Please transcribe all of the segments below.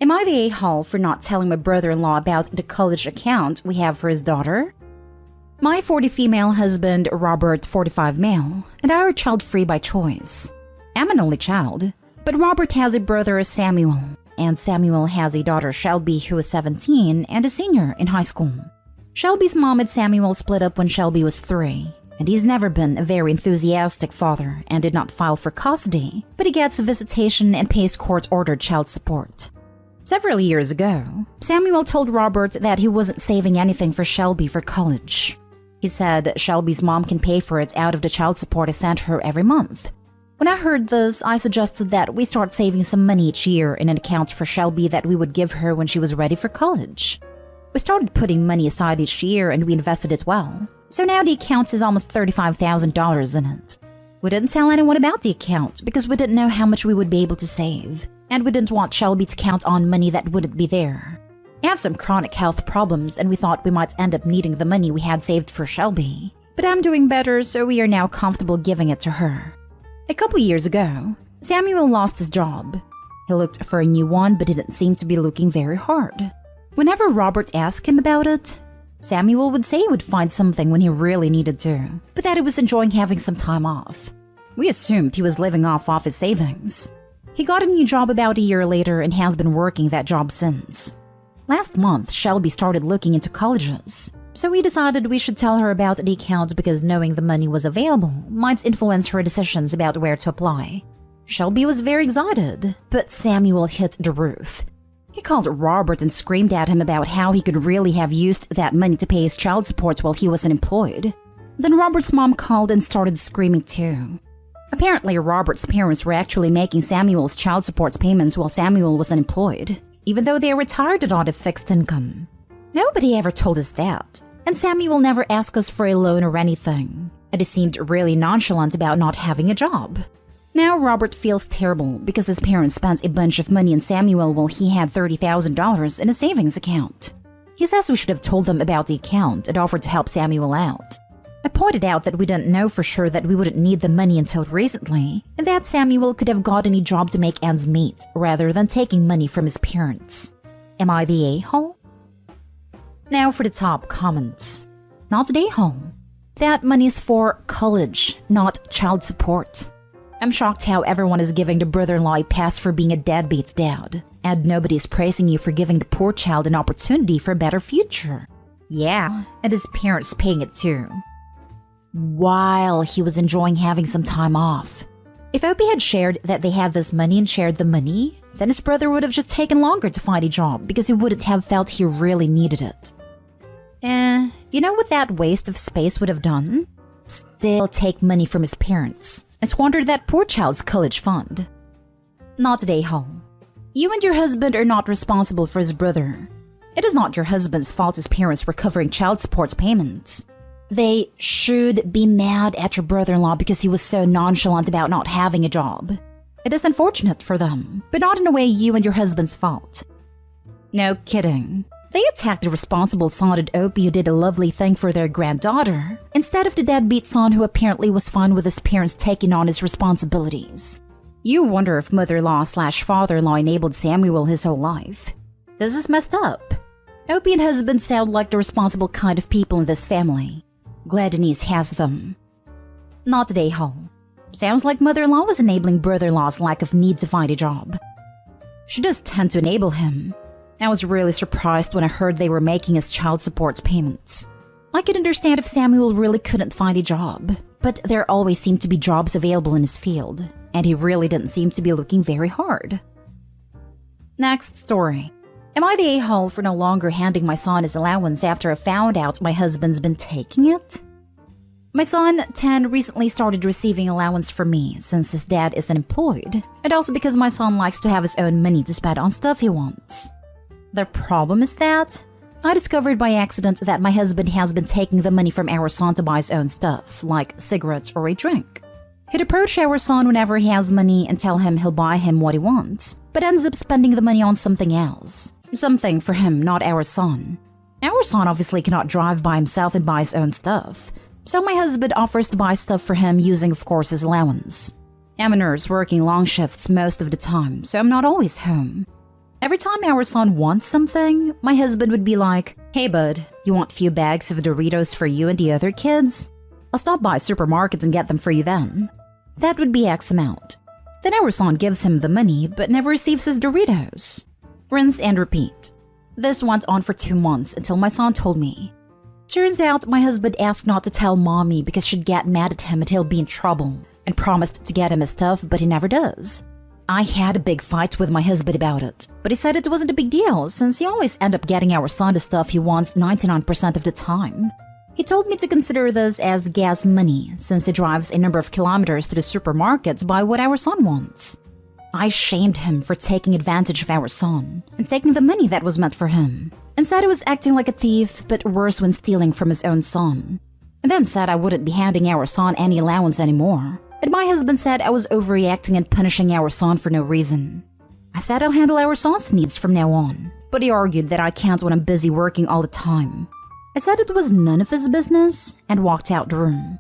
Am I the a-hole for not telling my brother-in-law about the college account we have for his daughter? My 40 female husband, Robert, 45 male, and I are child-free by choice. I'm an only child, but Robert has a brother, Samuel, and Samuel has a daughter, Shelby, who is 17 and a senior in high school. Shelby's mom and Samuel split up when Shelby was 3, and he's never been a very enthusiastic father and did not file for custody, but he gets visitation and pays court-ordered child support. Several years ago, Samuel told Robert that he wasn't saving anything for Shelby for college. He said Shelby's mom can pay for it out of the child support I sent her every month. When I heard this, I suggested that we start saving some money each year in an account for Shelby that we would give her when she was ready for college. We started putting money aside each year and we invested it well. So now the account is almost $35,000 in it. We didn't tell anyone about the account because we didn't know how much we would be able to save. And we didn't want Shelby to count on money that wouldn't be there. I have some chronic health problems and we thought we might end up needing the money we had saved for Shelby. But I'm doing better, so we are now comfortable giving it to her. A couple years ago, Samuel lost his job. He looked for a new one but didn't seem to be looking very hard. Whenever Robert asked him about it, Samuel would say he would find something when he really needed to, but that he was enjoying having some time off. We assumed he was living off his savings. He got a new job about a year later and has been working that job since. Last month, Shelby started looking into colleges, so we decided we should tell her about the account because knowing the money was available might influence her decisions about where to apply. Shelby was very excited, but Samuel hit the roof. He called Robert and screamed at him about how he could really have used that money to pay his child support while he was unemployed. Then Robert's mom called and started screaming too. Apparently, Robert's parents were actually making Samuel's child support payments while Samuel was unemployed, even though they retired on a fixed income. Nobody ever told us that, and Samuel never asked us for a loan or anything, and he seemed really nonchalant about not having a job. Now Robert feels terrible because his parents spent a bunch of money on Samuel while he had $30,000 in a savings account. He says we should have told them about the account and offered to help Samuel out. I pointed out that we didn't know for sure that we wouldn't need the money until recently, and that Samuel could have gotten a job to make ends meet rather than taking money from his parents. Am I the a-hole? Now for the top comments. Not the a-hole. That money is for college, not child support. I'm shocked how everyone is giving the brother-in-law a pass for being a deadbeat dad, and nobody's praising you for giving the poor child an opportunity for a better future. Yeah, and his parents paying it too. While he was enjoying having some time off. If Opie had shared that they had this money and shared the money, then his brother would have just taken longer to find a job because he wouldn't have felt he really needed it. You know what that waste of space would have done? Still take money from his parents and squander that poor child's college fund. Not a hole. You and your husband are not responsible for his brother. It is not your husband's fault his parents were covering child support payments. They should be mad at your brother-in-law because he was so nonchalant about not having a job. It is unfortunate for them, but not in a way you and your husband's fault. No kidding. They attacked the responsible son at Opie who did a lovely thing for their granddaughter, instead of the deadbeat son who apparently was fine with his parents taking on his responsibilities. You wonder if mother-in-law/father-in-law enabled Samuel his whole life. This is messed up. Opie and husband sound like the responsible kind of people in this family. Glad Denise has them. Not today, hole. Sounds like mother-in-law was enabling brother-in-law's lack of need to find a job. She does tend to enable him. I was really surprised when I heard they were making his child support payments. I could understand if Samuel really couldn't find a job, but there always seemed to be jobs available in his field, and he really didn't seem to be looking very hard. Next story. Am I the a-hole for no longer handing my son his allowance after I found out my husband's been taking it? My son, 10, recently started receiving allowance from me since his dad is unemployed, and also because my son likes to have his own money to spend on stuff he wants. The problem is that I discovered by accident that my husband has been taking the money from our son to buy his own stuff, like cigarettes or a drink. He'd approach our son whenever he has money and tell him he'll buy him what he wants, but ends up spending the money on something else. Something for him, not our son. Our son obviously cannot drive by himself and buy his own stuff, so my husband offers to buy stuff for him using, of course, his allowance. I'm a nurse working long shifts most of the time, so I'm not always home. Every time our son wants something, my husband would be like, "Hey bud, you want a few bags of Doritos for you and the other kids? I'll stop by supermarkets and get them for you then." That would be X amount. Then our son gives him the money but never receives his Doritos. Rinse and repeat. This went on for 2 months until my son told me. Turns out my husband asked not to tell mommy because she'd get mad at him and he'll be in trouble, and promised to get him his stuff, but he never does. I had a big fight with my husband about it, but he said it wasn't a big deal since he always ends up getting our son the stuff he wants 99% of the time. He told me to consider this as gas money since he drives a number of kilometers to the supermarket to buy what our son wants. I shamed him for taking advantage of our son and taking the money that was meant for him, and said he was acting like a thief, but worse when stealing from his own son. And then said I wouldn't be handing our son any allowance anymore. And my husband said I was overreacting and punishing our son for no reason. I said I'll handle our son's needs from now on, but he argued that I can't when I'm busy working all the time. I said it was none of his business and walked out the room.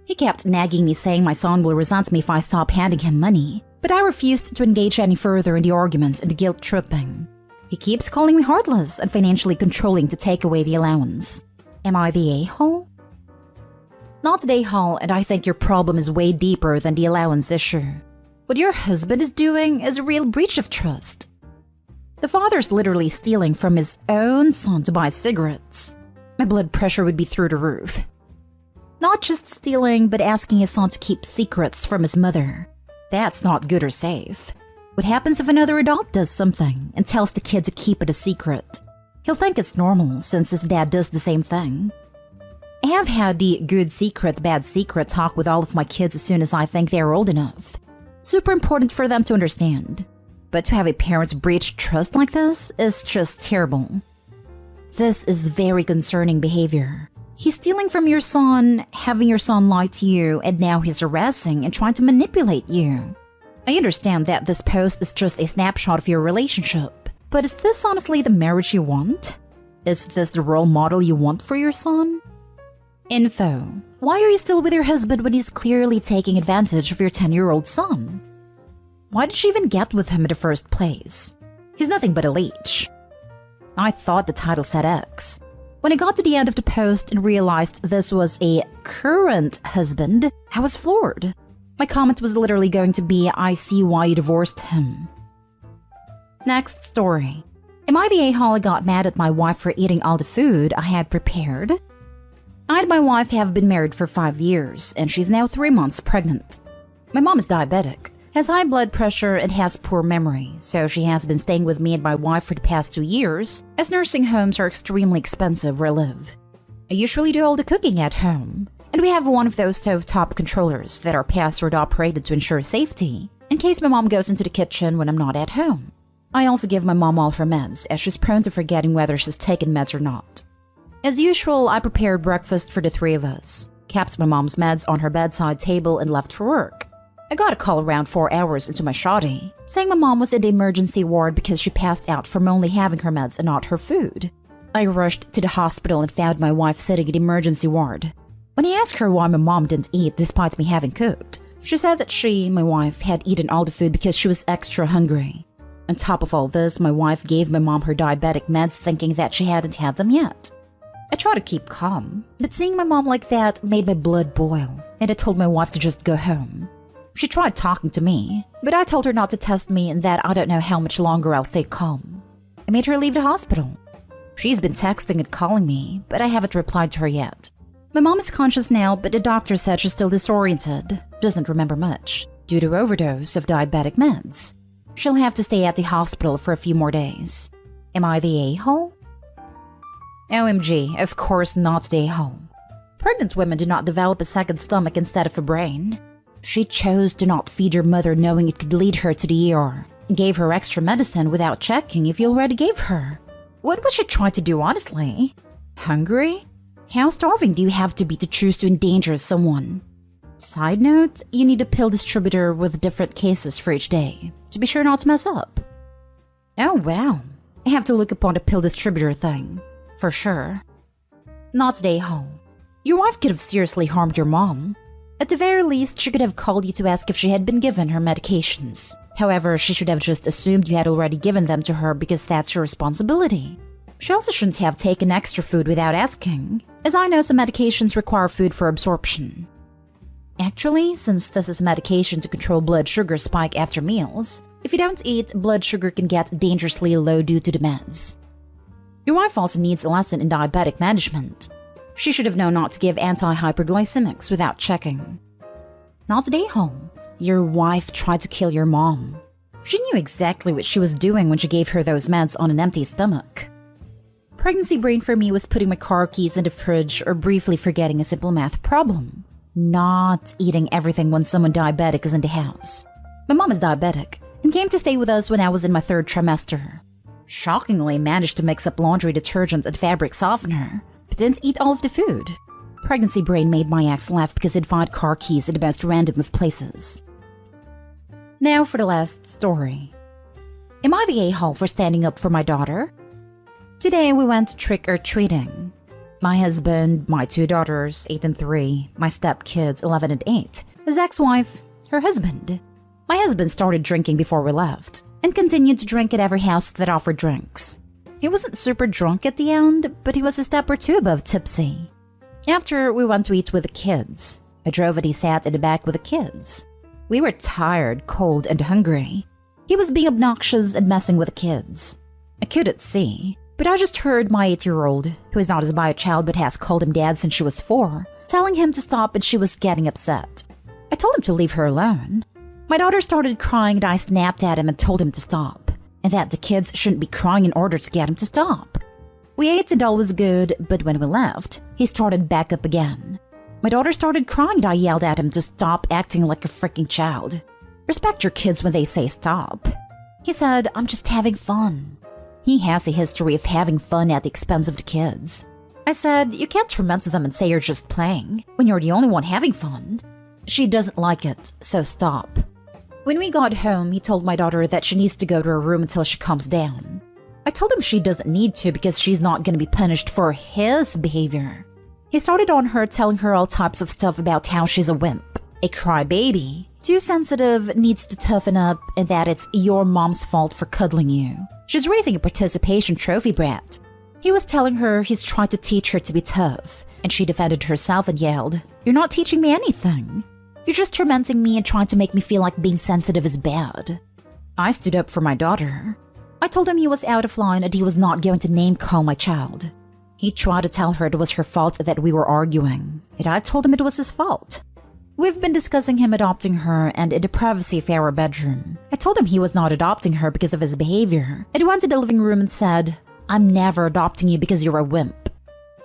He kept nagging me saying my son will resent me if I stop handing him money, but I refused to engage any further in the argument and guilt tripping. He keeps calling me heartless and financially controlling to take away the allowance. Am I the a-hole? Not the a-hole, and I think your problem is way deeper than the allowance issue. What your husband is doing is a real breach of trust. The father's literally stealing from his own son to buy cigarettes. My blood pressure would be through the roof. Not just stealing, but asking his son to keep secrets from his mother. That's not good or safe. What happens if another adult does something and tells the kid to keep it a secret? He'll think it's normal since his dad does the same thing. I have had the good secret, bad secret talk with all of my kids as soon as I think they are old enough. Super important for them to understand. But to have a parent breach trust like this is just terrible. This is very concerning behavior. He's stealing from your son, having your son lie to you, and now he's harassing and trying to manipulate you. I understand that this post is just a snapshot of your relationship, but is this honestly the marriage you want? Is this the role model you want for your son? Info. Why are you still with your husband when he's clearly taking advantage of your 10-year-old son? Why did she even get with him in the first place? He's nothing but a leech. I thought the title said X. When I got to the end of the post and realized this was a current husband, I was floored. My comment was literally going to be, "I see why you divorced him." Next story. Am I the a-hole who got mad at my wife for eating all the food I had prepared? I and my wife have been married for 5 years, and she's now 3 months pregnant. My mom is diabetic, has high blood pressure, and has poor memory, so she has been staying with me and my wife for the past 2 years, as nursing homes are extremely expensive where I live. I usually do all the cooking at home, and we have one of those stovetop controllers that are password operated to ensure safety, in case my mom goes into the kitchen when I'm not at home. I also give my mom all her meds, as she's prone to forgetting whether she's taken meds or not. As usual, I prepared breakfast for the 3 of us, kept my mom's meds on her bedside table, and left for work. I got a call around 4 hours into my shoddy, saying my mom was in the emergency ward because she passed out from only having her meds and not her food. I rushed to the hospital and found my wife sitting in the emergency ward. When I asked her why my mom didn't eat despite me having cooked, she said that she, my wife, had eaten all the food because she was extra hungry. On top of all this, my wife gave my mom her diabetic meds thinking that she hadn't had them yet. I tried to keep calm, but seeing my mom like that made my blood boil, and I told my wife to just go home. She tried talking to me, but I told her not to test me and that I don't know how much longer I'll stay calm. I made her leave the hospital. She's been texting and calling me, but I haven't replied to her yet. My mom is conscious now, but the doctor said she's still disoriented, doesn't remember much, due to overdose of diabetic meds. She'll have to stay at the hospital for a few more days. Am I the a-hole? OMG, of course not the a-hole. Pregnant women do not develop a second stomach instead of a brain. She chose to not feed your mother knowing it could lead her to the ER, and gave her extra medicine without checking if you already gave her. What was she trying to do, honestly? Hungry? How starving do you have to be to choose to endanger someone? Side note, you need a pill distributor with different cases for each day, to be sure not to mess up. Oh wow, I have to look upon the pill distributor thing, for sure. Not the a-hole. Your wife could have seriously harmed your mom. At the very least, she could have called you to ask if she had been given her medications. However, she should have just assumed you had already given them to her because that's your responsibility. She also shouldn't have taken extra food without asking, as I know some medications require food for absorption. Actually, since this is medication to control blood sugar spike after meals, if you don't eat, blood sugar can get dangerously low due to the meds. Your wife also needs a lesson in diabetic management. She should have known not to give anti-hyperglycemics without checking. Not today, home. Your wife tried to kill your mom. She knew exactly what she was doing when she gave her those meds on an empty stomach. Pregnancy brain for me was putting my car keys in the fridge or briefly forgetting a simple math problem. Not eating everything when someone diabetic is in the house. My mom is diabetic and came to stay with us when I was in my 3rd trimester. Shockingly managed to mix up laundry detergent and fabric softener, but didn't eat all of the food. Pregnancy brain made my ex laugh because he'd find car keys in the most random of places. Now for the last story. Am I the a-hole for standing up for my daughter? Today we went trick-or-treating. My husband, my 2 daughters, 8 and 3, my stepkids, 11 and 8, his ex-wife, her husband. My husband started drinking before we left, and continued to drink at every house that offered drinks. He wasn't super drunk at the end, but he was a step or 2 above tipsy. After, we went to eat with the kids. I drove and he sat in the back with the kids. We were tired, cold, and hungry. He was being obnoxious and messing with the kids. I couldn't see, but I just heard my 8-year-old, who is not his bio child but has called him dad since she was 4, telling him to stop, and she was getting upset. I told him to leave her alone. My daughter started crying and I snapped at him and told him to stop, and that the kids shouldn't be crying in order to get him to stop. We ate and all was good, but when we left, he started back up again. My daughter started crying and I yelled at him to stop acting like a freaking child. Respect your kids when they say stop. He said, I'm just having fun. He has a history of having fun at the expense of the kids. I said, you can't torment them and say you're just playing when you're the only one having fun. She doesn't like it, so stop. When we got home, he told my daughter that she needs to go to her room until she calms down. I told him she doesn't need to because she's not going to be punished for his behavior. He started on her, telling her all types of stuff about how she's a wimp, a crybaby, too sensitive, needs to toughen up, and that it's your mom's fault for cuddling you. She's raising a participation trophy brat. He was telling her he's trying to teach her to be tough, and she defended herself and yelled, "You're not teaching me anything. You're just tormenting me and trying to make me feel like being sensitive is bad." I stood up for my daughter. I told him he was out of line and he was not going to name-call my child. He tried to tell her it was her fault that we were arguing, and I told him it was his fault. We've been discussing him adopting her, and in the privacy of our bedroom, I told him he was not adopting her because of his behavior, and went to the living room and said, "I'm never adopting you because you're a wimp."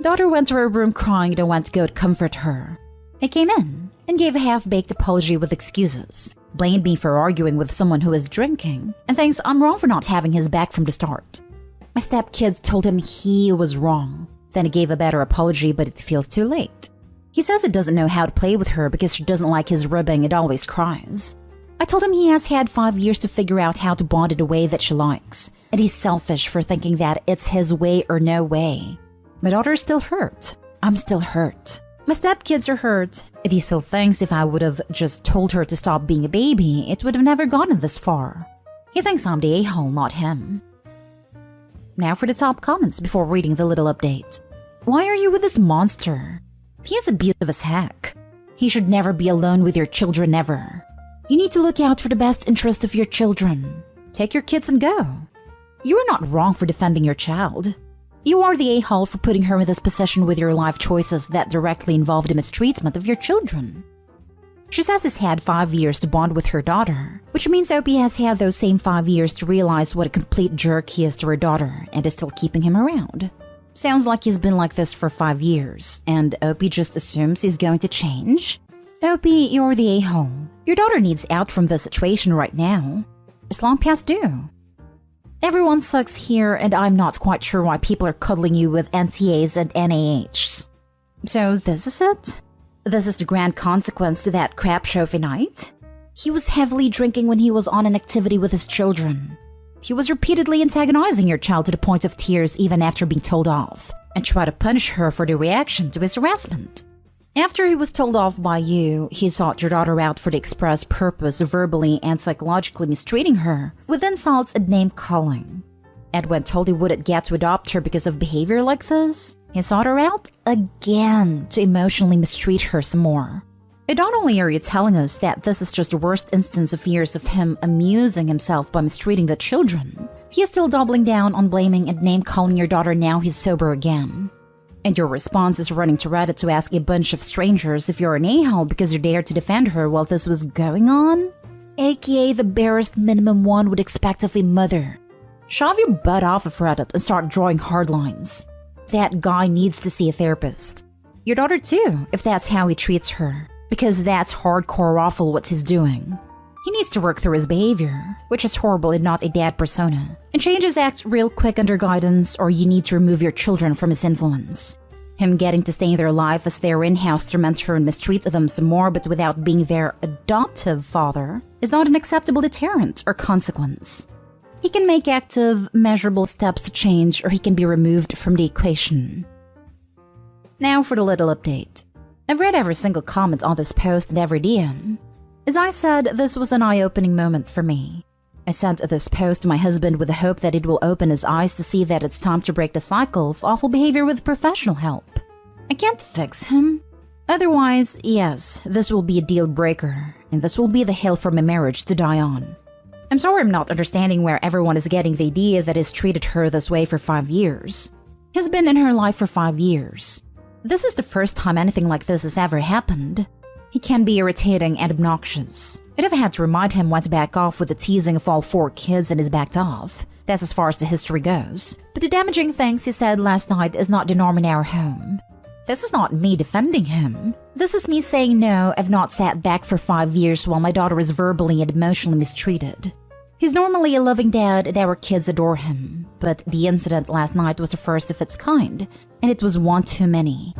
Daughter went to her room crying and I went to go to comfort her. I came in and gave a half-baked apology with excuses, blamed me for arguing with someone who is drinking, and thinks I'm wrong for not having his back from the start. My stepkids told him he was wrong. Then he gave a better apology, but it feels too late. He says he doesn't know how to play with her because she doesn't like his ribbing and always cries. I told him he has had 5 years to figure out how to bond in a way that she likes, and he's selfish for thinking that it's his way or no way. My daughter is still hurt. I'm still hurt. My stepkids are hurt, and he still thinks if I would have just told her to stop being a baby, it would have never gotten this far. He thinks I'm the a-hole, not him. Now for the top comments before reading the little update. Why are you with this monster? He is abusive as heck. He should never be alone with your children ever. You need to look out for the best interest of your children. Take your kids and go. You are not wrong for defending your child. You are the a-hole for putting her in this position with your life choices that directly involve the mistreatment of your children. She says he's had 5 years to bond with her daughter, which means Opie has had those same 5 years to realize what a complete jerk he is to her daughter and is still keeping him around. Sounds like he's been like this for 5 years, and Opie just assumes he's going to change? Opie, you're the a-hole. Your daughter needs out from this situation right now. It's long past due. Everyone sucks here, and I'm not quite sure why people are cuddling you with NTAs and NAHs. So this is it? This is the grand consequence to that crap trophy night? He was heavily drinking when he was on an activity with his children. He was repeatedly antagonizing your child to the point of tears even after being told off, and tried to punish her for the reaction to his harassment. After he was told off by you, he sought your daughter out for the express purpose of verbally and psychologically mistreating her with insults and name-calling. And when told he wouldn't get to adopt her because of behavior like this, he sought her out again to emotionally mistreat her some more. And not only are you telling us that this is just the worst instance of years of him amusing himself by mistreating the children, he is still doubling down on blaming and name-calling your daughter now he's sober again. And your response is running to Reddit to ask a bunch of strangers if you're an a-hole because you dared to defend her while this was going on? AKA the barest minimum one would expect of a mother. Shove your butt off of Reddit and start drawing hard lines. That guy needs to see a therapist. Your daughter too, if that's how he treats her. Because that's hardcore awful what he's doing. He needs to work through his behavior, which is horrible and not a dad persona, and change his acts real quick under guidance, or you need to remove your children from his influence. Him getting to stay in their life as their in-house tormentor and mistreat them some more but without being their adoptive father is not an acceptable deterrent or consequence. He can make active, measurable steps to change, or he can be removed from the equation. Now for the little update. I've read every single comment on this post and every DM. As I said, this was an eye-opening moment for me. I sent this post to my husband with the hope that it will open his eyes to see that it's time to break the cycle of awful behavior with professional help. I can't fix him. Otherwise, yes, this will be a deal breaker, and this will be the hill for my marriage to die on. I'm sorry I'm not understanding where everyone is getting the idea that he's treated her this way for 5 years. He's been in her life for 5 years. This is the first time anything like this has ever happened. He can be irritating and obnoxious. I'd have had to remind him when to back off with the teasing of all 4 kids and he's backed off. That's as far as the history goes. But the damaging things he said last night is not the norm in our home. This is not me defending him. This is me saying no, I've not sat back for 5 years while my daughter is verbally and emotionally mistreated. He's normally a loving dad and our kids adore him. But the incident last night was the first of its kind, and it was one too many.